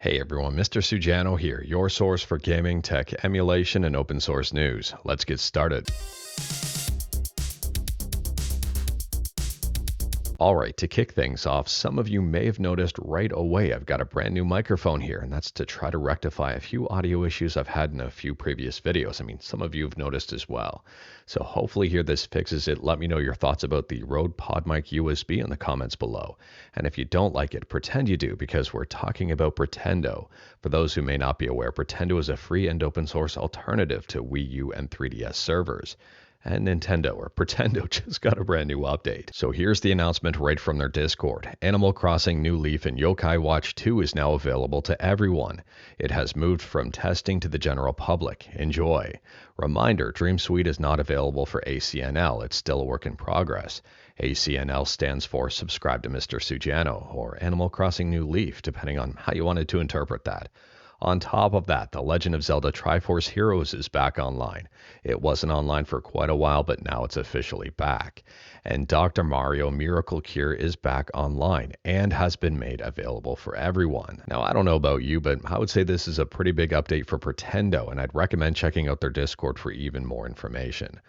Hey everyone, Mr. Sujano here, your source for gaming, tech, emulation, and open source news. Let's get started. Alright, to kick things off, some of you may have noticed right away I've got a brand new microphone here, and that's to try to rectify a few audio issues I've had in a few previous videos. I mean, some of you have noticed as well. So hopefully here this fixes it. Let me know your thoughts about the Rode PodMic USB in the comments below. And if you don't like it, pretend you do, because we're talking about Pretendo. For those who may not be aware, Pretendo is a free and open source alternative to Wii U and 3DS servers. And Nintendo, or Pretendo, just got a brand new update. So here's the announcement right from their Discord. Animal Crossing New Leaf and Yokai Watch 2 is now available to everyone. It has moved from testing to the general public. Enjoy. Reminder, Dream Suite is not available for ACNL. It's still a work in progress. ACNL stands for Subscribe to Mr. Sujano, or Animal Crossing New Leaf, depending on how you wanted to interpret that. On top of that, The Legend of Zelda Triforce Heroes is back online. It wasn't online for quite a while, but now it's officially back. And Dr. Mario Miracle Cure is back online and has been made available for everyone. Now, I don't know about you, but I would say this is a pretty big update for Pretendo, and I'd recommend checking out their Discord for even more information.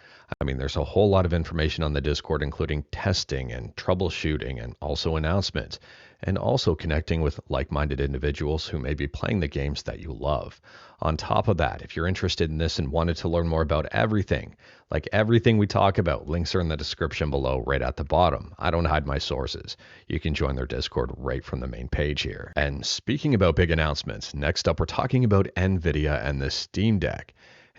I mean, there's a whole lot of information on the Discord, including testing and troubleshooting and also announcements, and also connecting with like-minded individuals who may be playing the games that you love. On top of that, if you're interested in this and wanted to learn more about everything, like everything we talk about, links are in the description below right at the bottom. I don't hide my sources. You can join their Discord right from the main page here. And speaking about big announcements, next up we're talking about NVIDIA and the Steam Deck.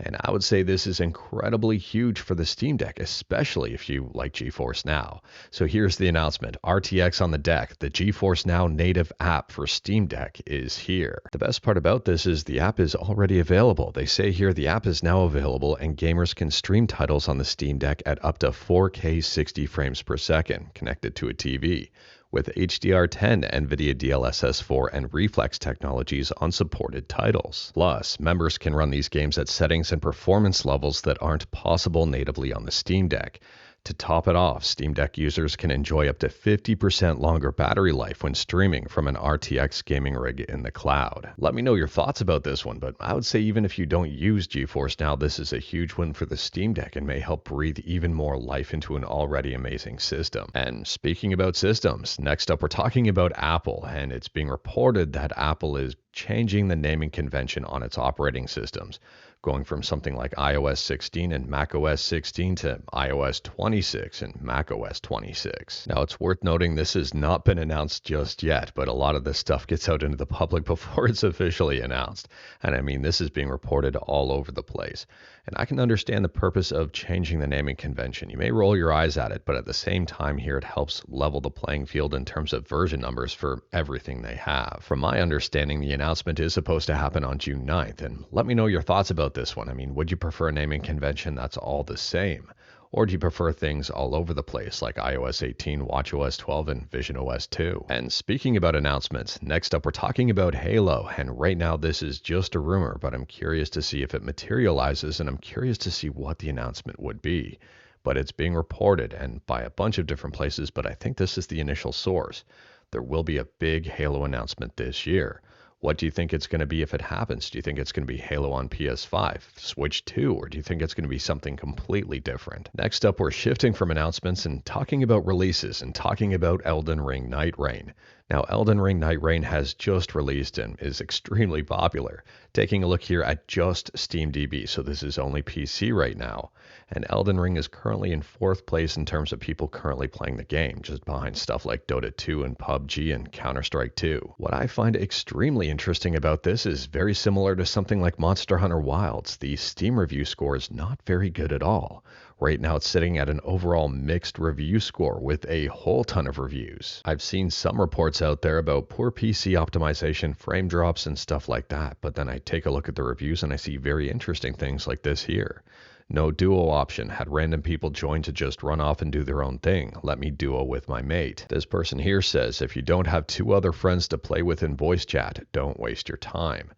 And I would say this is incredibly huge for the Steam Deck, especially if you like GeForce Now. So here's the announcement. RTX on the deck, the GeForce Now native app for Steam Deck is here. The best part about this is the app is already available. They say here the app is now available and gamers can stream titles on the Steam Deck at up to 4K 60 frames per second connected to a TV, with HDR10, NVIDIA DLSS 4, and Reflex technologies on supported titles. Plus, members can run these games at settings and performance levels that aren't possible natively on the Steam Deck. To top it off, Steam Deck users can enjoy up to 50% longer battery life when streaming from an RTX gaming rig in the cloud. Let me know your thoughts about this one, but I would say even if you don't use GeForce Now, this is a huge win for the Steam Deck and may help breathe even more life into an already amazing system. And speaking about systems, next up we're talking about Apple, and it's being reported that Apple is changing the naming convention on its operating systems, going from something like iOS 16 and macOS 16 to iOS 26 and macOS 26. Now, it's worth noting this has not been announced just yet, but a lot of this stuff gets out into the public before it's officially announced. And I mean, this is being reported all over the place. And I can understand the purpose of changing the naming convention. You may roll your eyes at it, but at the same time here, it helps level the playing field in terms of version numbers for everything they have. From my understanding, the announcement is supposed to happen on June 9th, and let me know your thoughts about this one. I mean, would you prefer a naming convention that's all the same? Or do you prefer things all over the place like iOS 18, watchOS 12, and visionOS 2? And speaking about announcements, next up we're talking about Halo, and right now this is just a rumor, but I'm curious to see if it materializes, and I'm curious to see what the announcement would be. But it's being reported, and by a bunch of different places, but I think this is the initial source. There will be a big Halo announcement this year. What do you think it's going to be if it happens? Do you think it's going to be Halo on PS5, Switch 2, or do you think it's going to be something completely different? Next up, we're shifting from announcements and talking about releases and talking about Elden Ring Nightreign. Now, Elden Ring Nightreign has just released and is extremely popular. Taking a look here at just SteamDB, so this is only PC right now. And Elden Ring is currently in 4th place in terms of people currently playing the game, just behind stuff like Dota 2 and PUBG and Counter-Strike 2. What I find extremely interesting about this is very similar to something like Monster Hunter Wilds. The Steam review score is not very good at all. Right now it's sitting at an overall mixed review score with a whole ton of reviews. I've seen some reports out there about poor PC optimization, frame drops, and stuff like that, but then I take a look at the reviews and I see very interesting things like this here. No duo option, had random people join to just run off and do their own thing. Let me duo with my mate. This person here says, if you don't have 2 other friends to play with in voice chat, don't waste your time.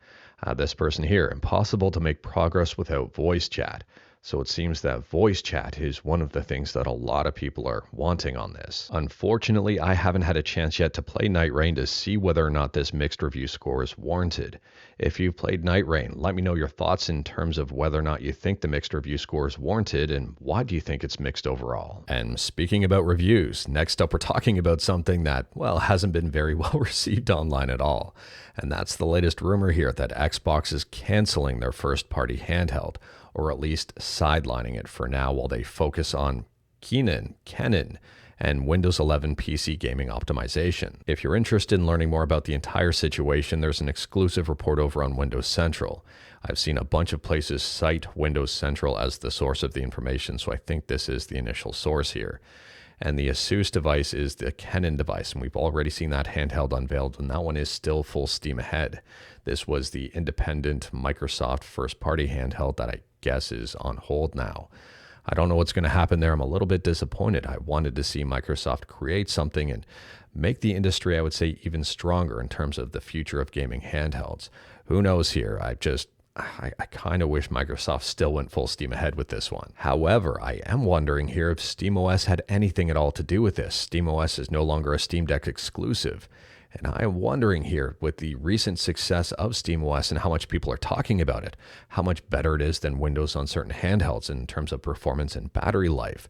This person here, impossible to make progress without voice chat. So it seems that voice chat is one of the things that a lot of people are wanting on this. Unfortunately, I haven't had a chance yet to play Nightreign to see whether or not this mixed review score is warranted. If you've played Nightreign, let me know your thoughts in terms of whether or not you think the mixed review score is warranted and why do you think it's mixed overall. And speaking about reviews, next up we're talking about something that, well, hasn't been very well received online at all. And that's the latest rumor here that Xbox is canceling their first-party handheld, or at least sidelining it for now while they focus on Canon, and Windows 11 PC gaming optimization. If you're interested in learning more about the entire situation, there's an exclusive report over on Windows Central. I've seen a bunch of places cite Windows Central as the source of the information, so I think this is the initial source here. And the Asus device is the Canon device, and we've already seen that handheld unveiled, and that one is still full steam ahead. This was the independent Microsoft first-party handheld that I guess is on hold now. I don't know what's going to happen there. I'm a little bit disappointed. I wanted to see Microsoft create something and make the industry, I would say, even stronger in terms of the future of gaming handhelds. Who knows here? I kind of wish Microsoft still went full steam ahead with this one. However, I am wondering here if SteamOS had anything at all to do with this. SteamOS is no longer a Steam Deck exclusive. And I am wondering here, with the recent success of SteamOS and how much people are talking about it, how much better it is than Windows on certain handhelds in terms of performance and battery life.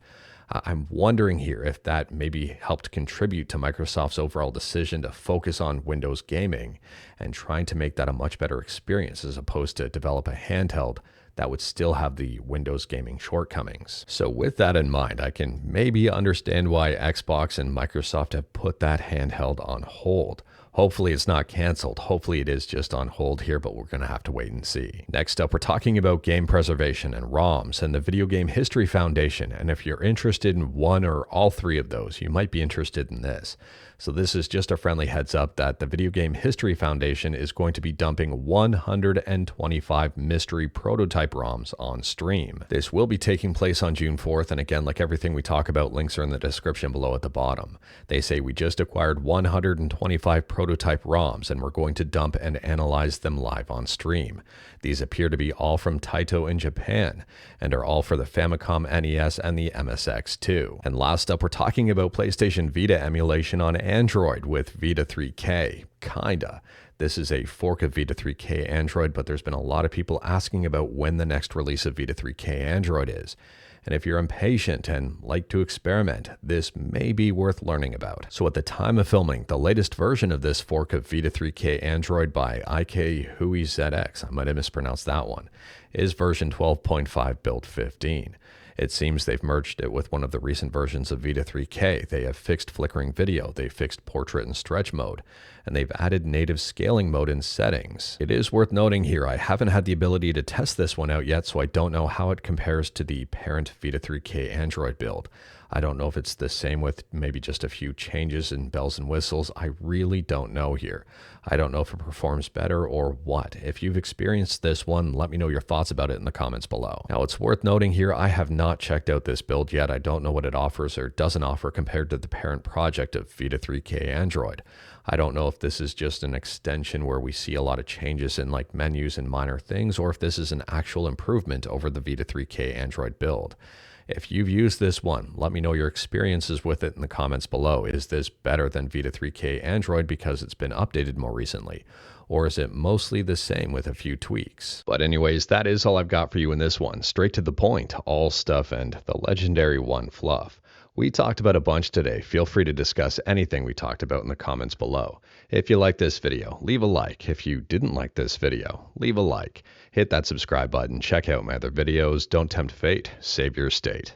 I'm wondering here if that maybe helped contribute to Microsoft's overall decision to focus on Windows gaming and trying to make that a much better experience as opposed to develop a handheld that would still have the Windows gaming shortcomings. So with that in mind, I can maybe understand why Xbox and Microsoft have put that handheld on hold. Hopefully it's not canceled. Hopefully it is just on hold here, but we're going to have to wait and see. Next up, we're talking about game preservation and ROMs and the Video Game History Foundation. And if you're interested in one or all three of those, you might be interested in this. So this is just a friendly heads up that the Video Game History Foundation is going to be dumping 125 mystery prototype ROMs on stream. This will be taking place on June 4th, and again, like everything we talk about, links are in the description below at the bottom. They say we just acquired 125 prototype ROMs, and we're going to dump and analyze them live on stream. These appear to be all from Taito in Japan, and are all for the Famicom NES and the MSX2. And last up, we're talking about PlayStation Vita emulation on Android with Vita3k. Kinda. This is a fork of Vita3k Android, but there's been a lot of people asking about when the next release of Vita3k Android is. And if you're impatient and like to experiment, this may be worth learning about. So at the time of filming, the latest version of this fork of Vita3k Android by IKHuiZX, I might have mispronounced that one, is version 12.5 build 15. It seems they've merged it with one of the recent versions of Vita3k. They have fixed flickering video, they fixed portrait and stretch mode, and they've added native scaling mode in settings. It is worth noting here, I haven't had the ability to test this one out yet, so I don't know how it compares to the parent Vita3k Android build. I don't know if it's the same with maybe just a few changes in bells and whistles. I really don't know here. I don't know if it performs better or what. If you've experienced this one, let me know your thoughts about it in the comments below. Now, it's worth noting here, I have not checked out this build yet. I don't know what it offers or doesn't offer compared to the parent project of Vita3k Android. I don't know if this is just an extension where we see a lot of changes in like menus and minor things, or if this is an actual improvement over the Vita3k Android build. If you've used this one, let me know your experiences with it in the comments below. Is this better than Vita3k Android because it's been updated more recently? Or is it mostly the same with a few tweaks? But anyways, that is all I've got for you in this one. Straight to the point, all stuff and the legendary one fluff. We talked about a bunch today. Feel free to discuss anything we talked about in the comments below. If you like this video, leave a like. If you didn't like this video, leave a like. Hit that subscribe button. Check out my other videos. Don't tempt fate. Save your state.